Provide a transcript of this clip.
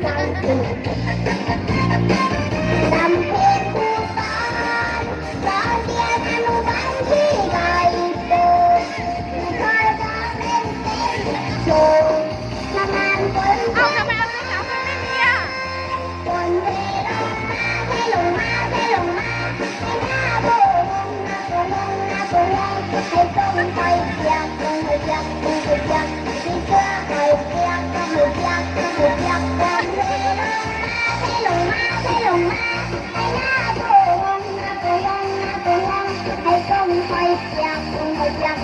จังกูจำเพลงครูสอนเรียนอนุบาลที่ไกลโตไม่เคยจะเล่นเต้นโชว์ทำงานคนเอาทำไมเอาเสื้อขาวมาไม่มีอ่ะคนเทลงมาเทลงมาเทลงมาให้หน้าโบงหน้าโบงหน้าโบงให้ต้มไข่เปียกต้มไข่เปียกต้มไข่เปียกที่เสื้อไข่เปียกต้มไข่เปียกต้มไข่เปียกคนเทลงมาเทลงมาให้หน้าโบงหน้าโบงหน้าโบงให้ต้มไข่เปียกต้มไข่เปียก